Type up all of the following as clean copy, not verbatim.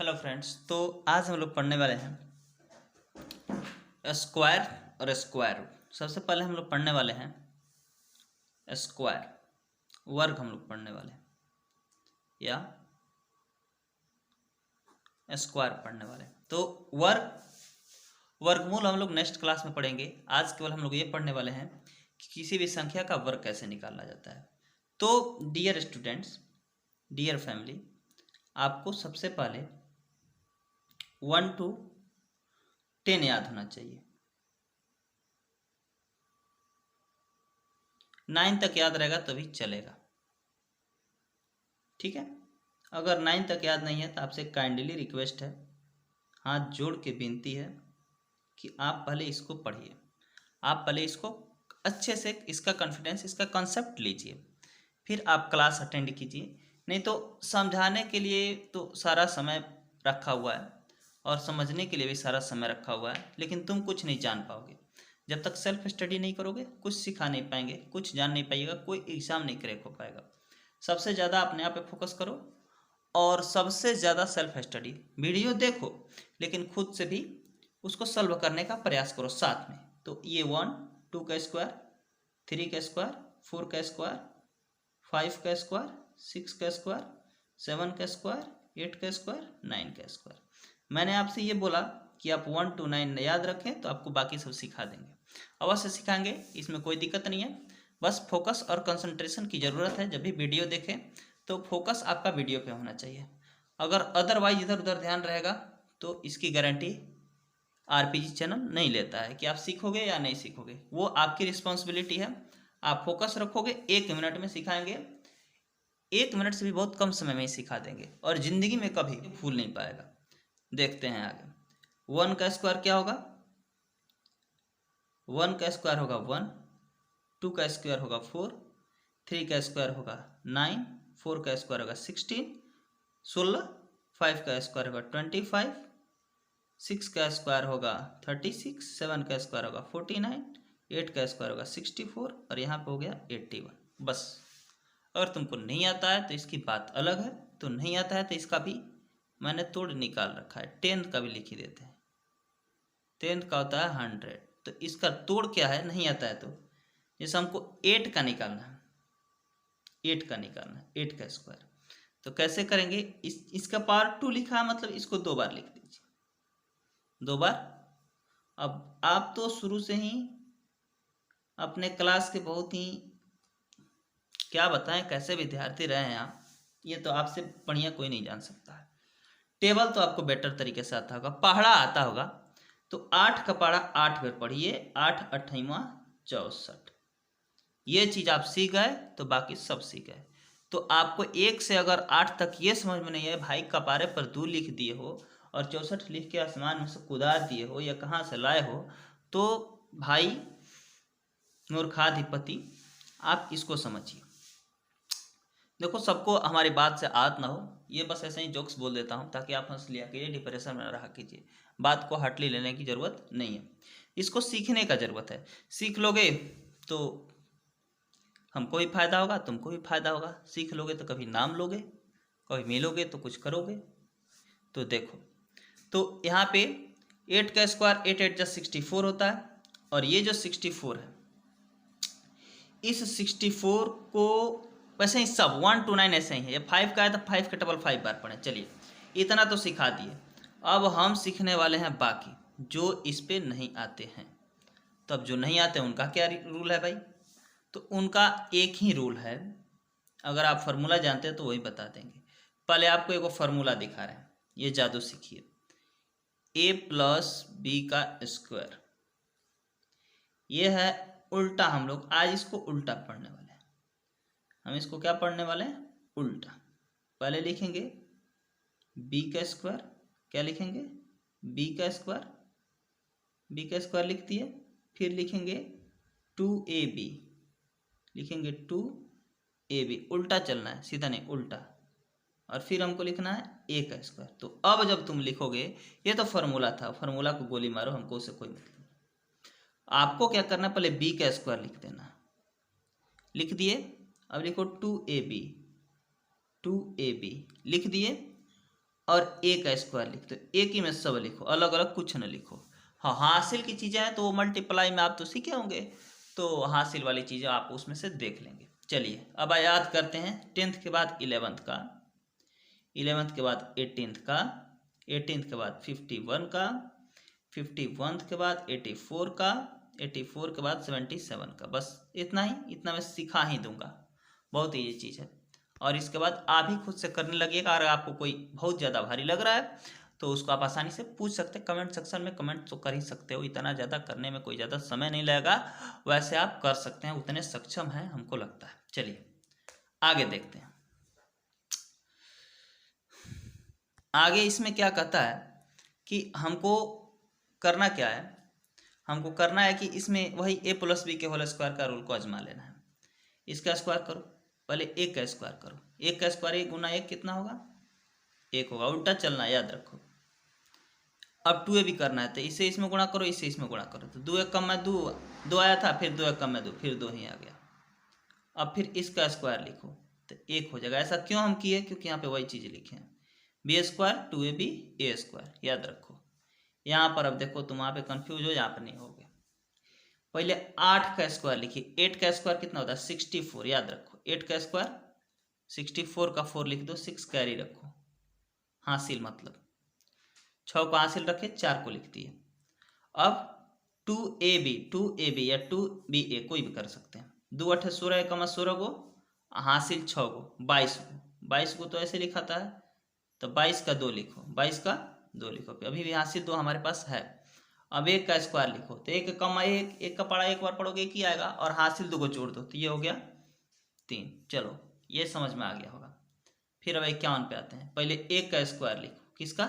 Hello friends. तो आज हम लोग पढ़ने वाले हैं स्क्वायर और स्क्वायर रूट। सबसे पहले हम लोग पढ़ने वाले हैं स्क्वायर, वर्ग हम लोग पढ़ने वाले हैं या स्क्वायर पढ़ने वाले हैं। तो वर्गमूल हम लोग नेक्स्ट क्लास में पढ़ेंगे। आज केवल हम लोग ये पढ़ने वाले हैं कि किसी भी संख्या का वर्ग कैसे निकाला जाता है। तो डियर स्टूडेंट्स, डियर फैमिली, आपको सबसे पहले 1 to 10 याद होना चाहिए। 9 तक याद रहेगा तो भी चलेगा, ठीक है। अगर 9 तक याद नहीं है तो आपसे काइंडली रिक्वेस्ट है, हाथ जोड़ के विनती है कि आप पहले इसको पढ़िए, आप पहले इसको अच्छे से इसका कॉन्फिडेंस, इसका कॉन्सेप्ट लीजिए, फिर आप क्लास अटेंड कीजिए। नहीं तो समझाने के लिए तो सारा समय रखा हुआ है और समझने के लिए भी सारा समय रखा हुआ है, लेकिन तुम कुछ नहीं जान पाओगे। जब तक सेल्फ स्टडी नहीं करोगे कुछ सिखा नहीं पाएंगे, कुछ जान नहीं पाइएगा, कोई एग्ज़ाम नहीं क्रैक हो पाएगा। सबसे ज़्यादा अपने आप पे फोकस करो और सबसे ज़्यादा सेल्फ स्टडी, वीडियो देखो लेकिन खुद से भी उसको सॉल्व करने का प्रयास करो साथ में। तो ये 1 2 का स्क्वायर, 3 का स्क्वायर, 4 का स्क्वायर, 5 का स्क्वायर, 6 का स्क्वायर, 7 का स्क्वायर, 8 का स्क्वायर, 9 का स्क्वायर। मैंने आपसे ये बोला कि आप 1 to 9 याद रखें तो आपको बाकी सब सिखा देंगे, अवश्य सिखाएंगे, इसमें कोई दिक्कत नहीं है। बस फोकस और कंसंट्रेशन की ज़रूरत है। जब भी वीडियो देखें तो फोकस आपका वीडियो पे होना चाहिए। अगर अदरवाइज इधर उधर ध्यान रहेगा तो इसकी गारंटी आरपीजी चैनल नहीं लेता है कि आप सीखोगे या नहीं सीखोगे। वो आपकी रिस्पॉन्सिबिलिटी है। आप फोकस रखोगे, 1 मिनट में सिखाएंगे, 1 मिनट से भी बहुत कम समय में ही सिखा देंगे और ज़िंदगी में कभी भूल नहीं पाएगा। देखते हैं आगे। 1 का स्क्वायर क्या होगा? 1 का स्क्वायर होगा 1, 2 का स्क्वायर होगा 4, 3 का स्क्वायर होगा 9, 4 का स्क्वायर होगा 16, 5 का स्क्वायर होगा 25, 6 का स्क्वायर होगा 36, 7 का स्क्वायर होगा 49, 8 का स्क्वायर होगा 64 और यहाँ पे हो गया 81। बस। अगर तुमको नहीं आता है तो इसकी बात अलग है, तो नहीं आता है तो इसका भी मैंने तोड़ निकाल रखा है। 10th का भी लिख ही देते हैं। 10th का होता है 100, तो इसका तोड़ क्या है, नहीं आता है तो जैसे हमको 8 का निकालना है, 8 का निकालना है, 8 का स्क्वायर, तो कैसे करेंगे? इसका पावर 2 लिखा है, मतलब इसको 2 बार लिख दीजिए, 2 बार। अब आप तो शुरू से ही अपने क्लास के बहुत ही, क्या बताएं कैसे विद्यार्थी रहे हैं आप, ये तो आपसे बढ़िया कोई नहीं जान सकता है। टेबल तो आपको बेटर तरीके से आता होगा, पहाड़ा आता होगा, तो 8 का पहाड़ा 8 बार पढ़िए, 8 8वां 64। ये चीज़ आप सीख गए तो बाकी सब सीख गए। तो आपको 1 से अगर 8 तक ये समझ में नहीं है, भाई कपारे पर 2 लिख दिए हो और 64 लिख के आसमान में से कुदा दिए हो या कहाँ से लाए हो, तो भाई मूर्खाधिपति, आप इसको समझिए। देखो, सबको हमारी बात से आदत ना हो, ये बस ऐसे ही जोक्स बोल देता हूँ ताकि आप हंस लिया कीजिए, डिप्रेशन में रहा कीजिए। बात को हार्डली लेने की ज़रूरत नहीं है, इसको सीखने का ज़रूरत है। सीख लोगे तो हमको भी फायदा होगा, तुमको भी फायदा होगा। सीख लोगे तो कभी नाम लोगे, कभी मिलोगे तो कुछ करोगे। तो देखो, तो यहाँ पे 8 का स्क्वायर 8 8 64 होता है, और ये जो 64 है, इस 64 को वैसे ही सब 1 to 9 ऐसे ही है। ये 5 का है तो 5 का डबल 5 बार पढ़ें। चलिए, इतना तो सिखा दिए। अब हम सीखने वाले हैं बाकी जो इस पे नहीं आते हैं। तब जो नहीं आते उनका क्या रूल है भाई? तो उनका एक ही रूल है, अगर आप फार्मूला जानते हैं तो वही बता देंगे। पहले आपको एक फार्मूला दिखा रहे हैं, ये जादू सीखिए। a प्लस बी का स्क्वायर, ये है उल्टा। हम लोग आज इसको उल्टा पढ़ने वाले हैं। हम इसको क्या पढ़ने वाले हैं? उल्टा। पहले लिखेंगे b का स्क्वायर, क्या लिखेंगे? b का स्क्वायर, b का स्क्वायर लिख दिए। फिर लिखेंगे 2ab, लिखेंगे 2ab, उल्टा चलना है, सीधा नहीं, उल्टा। और फिर हमको लिखना है a का स्क्वायर। तो अब जब तुम लिखोगे, ये तो फार्मूला था, फार्मूला को गोली मारो, हमको उससे कोई मतलब नहीं। आपको क्या करना है, पहले b का स्क्वायर लिख देना। लिख दिए। अब लिखो 2ab, 2ab लिख दिए। और ए का स्क्वायर लिख दो। एक ही में सब लिखो, अलग अलग कुछ न लिखो। हाँ, हासिल की चीज़ें हैं तो वो मल्टीप्लाई में आप तो सीखे होंगे, तो हासिल वाली चीज़ें आप उसमें से देख लेंगे। चलिए अब याद करते हैं। 10th के बाद 11th का, 11th के बाद 18th का, 18th के बाद 51 का, 51 के बाद 84 का, 84 के बाद 77 का। बस इतना ही, इतना मैं सिखा ही दूंगा, बहुत ईजी चीज़ है। और इसके बाद आप ही खुद से करने लगिएगा। अगर आपको कोई बहुत ज़्यादा भारी लग रहा है तो उसको आप आसानी से पूछ सकते हैं, कमेंट सेक्शन में कमेंट तो कर ही सकते हो। इतना ज़्यादा करने में कोई ज़्यादा समय नहीं लगेगा, वैसे आप कर सकते हैं, उतने सक्षम हैं हमको लगता है। चलिए आगे देखते हैं। आगे इसमें क्या कहता है कि हमको करना क्या है, हमको करना है कि इसमें वही a प्लस बी के होल स्क्वायर का रूल को आजमा लेना है। इसका स्क्वायर करो, पहले एक का स्क्वायर करो। एक का स्क्वायर एक गुना एक कितना होगा? एक होगा। उल्टा चलना याद रखो। अब 2a भी करना है तो इसे इसमें गुणा करो, इसे इसमें गुणा करो। तो 2 एक कम में 2, 2 आया था, फिर 2 एक कम में 2, फिर 2 ही आ गया। अब फिर इसका स्क्वायर लिखो तो एक हो जाएगा। ऐसा क्यों हम किए? क्योंकि यहाँ पे वही चीज़ लिखे हैं, B square 2ab a square, याद रखो। यहाँ पर अब देखो तुम वहाँ पे कंफ्यूज हो, यहाँ पर नहीं होगे। पहले 8 का स्क्वायर लिखिए। 8 का स्क्वायर कितना होता है? 64, याद रखो। 8 का स्क्वायर 64 का 4 लिख दो, 6 कैरी रखो, हासिल मतलब 6 को हासिल रखे, 4 को लिख दिए। अब 2ab या 2ba कोई भी कर सकते हैं। 2 8 16 कमा 16 को, हासिल 6 को, 22 को तो ऐसे लिखाता है, तो 22 का 2 लिखो, 22 का 2 लिखो। अभी भी हासिल 2 हमारे पास है। अब 1 का स्क्वायर लिखो, तो 1 कमा 1, 1 का पढ़ा एक बार पढ़ोगे एक ही आएगा, और हासिल 2 को जोड़ दो तो ये हो गया 3। चलो ये समझ में आ गया होगा। फिर अब 51 पे आते हैं। पहले 1 का स्क्वायर लिखो। किसका?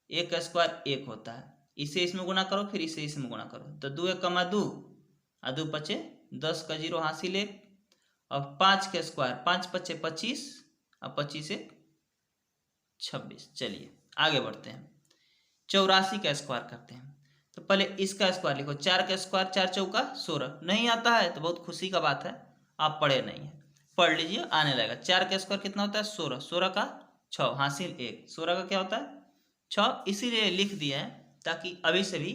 1 का स्क्वायर 1 होता है, इसे इसमें गुणा करो, फिर इसे इसमें गुणा करो। तो 2 एक कमा 2, 2 पचे 10 का 0 हासिल 1। अब 5 का स्क्वायर 5 पचे 25, अब 25 एक 26। चलिए आगे बढ़ते हैं। 84 का स्क्वायर करते हैं। तो पहले इसका स्क्वायर लिखो। 4 का स्क्वायर 4 चौका 16। नहीं आता है तो बहुत खुशी का बात है, आप पढ़े नहीं है, पढ़ लीजिए, आने लगेगा। 4 का स्क्वायर कितना होता है? 16, 16 का 6 हासिल 1, 16 का क्या होता है? 6। इसीलिए लिख दिए हैं ताकि अभी से भी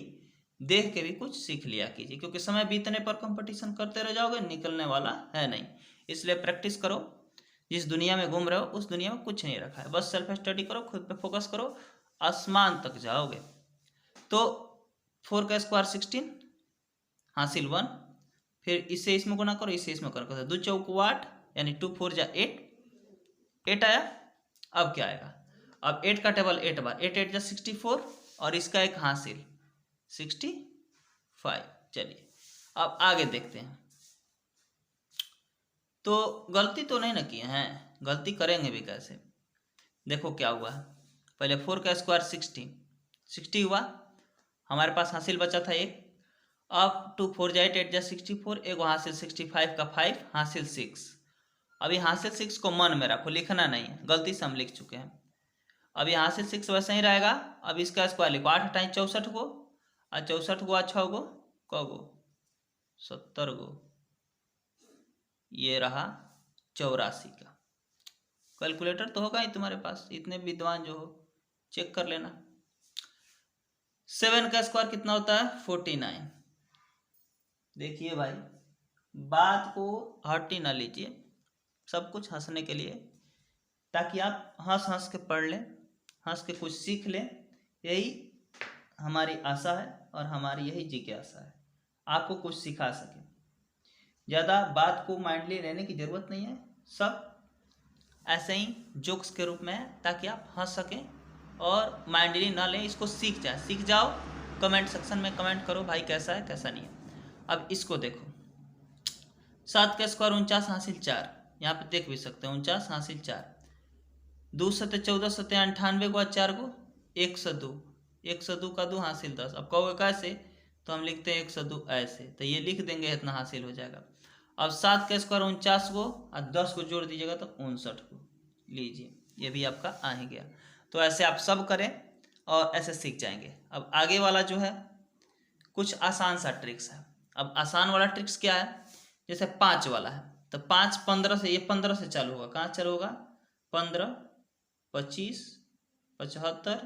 देख के भी कुछ सीख लिया कीजिए, क्योंकि समय बीतने पर कंपटीशन करते रह जाओगे, निकलने वाला है नहीं। इसलिए प्रैक्टिस करो। जिस दुनिया में घूम रहे हो उस दुनिया में कुछ नहीं रखा है, बस सेल्फ स्टडी करो, खुद पे फोकस करो, आसमान तक जाओगे। तो 4 का स्क्वायर 16 हासिल 1, फिर इसे इसमें गुणा करो, इसे इसमें गुणा करो। 2 चौक 8, यानी 2 4 जा 8, 8 आया। अब क्या आएगा? अब 8 का टेबल 8 बार, 8 8 जा 64, और इसका एक हासिल 65। चलिए अब आगे देखते हैं। तो गलती तो नहीं ना किए हैं, गलती करेंगे भी कैसे? देखो क्या हुआ है। पहले 4 का स्क्वायर 60 हुआ, हमारे पास हासिल बचा था 1। अब 2 4 जा 8, 8 जा 64, एक हासिल 65 का 5 हासिल 6। अभी हासिल 6 को मन में रखो, लिखना नहीं है, गलती से हम लिख चुके हैं। अभी हासिल 6 वैसे ही रहेगा। अब इसका स्क्वायर लिखो। 8 टाइम 64 को, और 64 को 6 गो क गो 70 गो, ये रहा 84 का। कैलकुलेटर तो होगा ही तुम्हारे पास, इतने विद्वान जो हो, चेक कर लेना। 7 का स्क्वायर कितना होता है? 49। देखिए भाई, बात को हटी ना लीजिए, सब कुछ हंसने के लिए, ताकि आप हंस हंस के पढ़ लें, हंस के कुछ सीख लें। यही हमारी आशा है और हमारी यही जिज्ञासा है, आपको कुछ सिखा सके। ज़्यादा बात को माइंडली लेने की ज़रूरत नहीं है, सब ऐसे ही जोक्स के रूप में है, ताकि आप हंस सकें और माइंडली ना लें, इसको सीख जाओ। कमेंट सेक्शन में कमेंट करो भाई कैसा है कैसा नहीं है। अब इसको देखो। 7 का स्क्वायर 49 हासिल 4, यहाँ पे देख भी सकते हैं 49 हासिल 4। 2 सत्ते 14 सत्ते 98 को 4 को 102, 102 का 2 हासिल 10। अब कहोगे कैसे? तो हम लिखते हैं 102 ऐसे, तो ये लिख देंगे, इतना हासिल हो जाएगा। अब 7 का स्क्वायर 49 को और 10 को जोड़ दीजिएगा तो 59 को, लीजिए ये भी आपका आ ही गया। तो ऐसे आप सब करें और ऐसे सीख जाएंगे। अब आगे वाला जो है कुछ आसान सा ट्रिक्स है। अब आसान वाला ट्रिक्स क्या है? जैसे 5 वाला है, तो 5 15 से, ये 15 से चालू होगा। कहाँ चालू होगा? 15 25 75,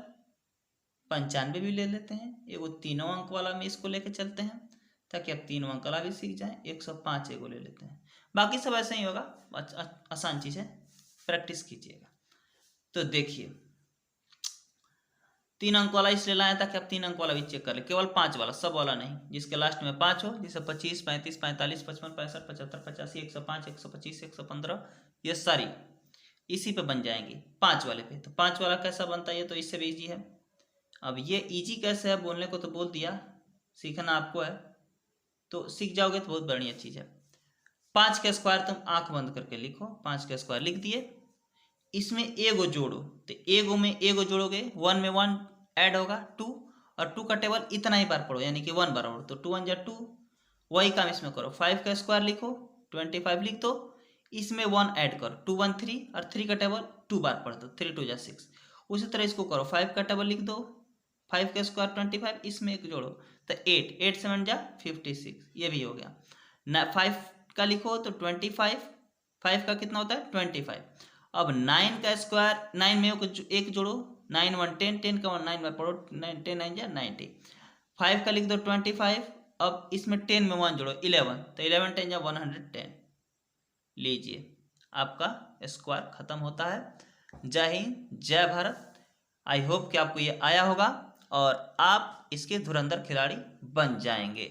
95 भी ले लेते हैं। एगो 3 अंक वाला में इसको लेके चलते हैं ताकि आप 3 अंक वाला भी सीख जाएं। 105 एगो ले लेते हैं। बाकी सब ऐसे ही होगा, आसान चीज़ है, प्रैक्टिस कीजिएगा। तो देखिए 3 अंक वाला इसलिए लाया ताकि आप 3 अंक वाला भी चेक कर ले, केवल 5 वाला, सब वाला नहीं, जिसके लास्ट में 5 हो, जैसे 25, 35, 45, 55, 65, 75, 85, 105, 125, 115, ये सारी इसी पे बन जाएंगी 5 वाले पे। तो 5 वाला कैसा बनता है, ये तो इससे भी ईजी है। अब ये ईजी कैसे है बोलने को तो बोल दिया, सीखना आपको है, तो सीख जाओगे तो बहुत बढ़िया चीज़ है। 5 का स्क्वायर तुम आंख बंद करके लिखो, 5 का स्क्वायर लिख दिए, इसमें एगो जोड़ो, तो एगो में एगो जोड़ोगे, 1 में 1 ऐड होगा 2, और 2 का टेबल इतना ही बार पढ़ो, यानी कि 1 बार पढ़ो, तो 2 1 जा 2, वही काम इसमें करो। 5 का स्क्वायर लिखो, 25 लिख दो, इसमें 1 ऐड करो, 2 1 3, और 3 का टेबल 2 बार पढ़ दो, 3 2 जा 6। उसी तरह इसको करो, 5 का टेबल लिख दो, 5 का स्क्वायर 25, इसमें एक जोड़ो, तो 8 8 7 जा 56, ये भी हो गया ना। 5 का लिखो तो 25, 5 का कितना होता है 25। अब 9 का स्क्वायर, 9 में एक जोड़ो, 9 1 10, 10 का 1 9 बार पढ़ो, 9 10 9 जा 90। 5 का लिख दो 25, अब इसमें 10 में 1 जोड़ो 11, तो 11 10 जा 110। लीजिए आपका स्क्वायर खत्म होता है। जय हिंद, जय भारत। आई होप कि आपको ये आया होगा और आप इसके धुरंधर खिलाड़ी बन जाएंगे।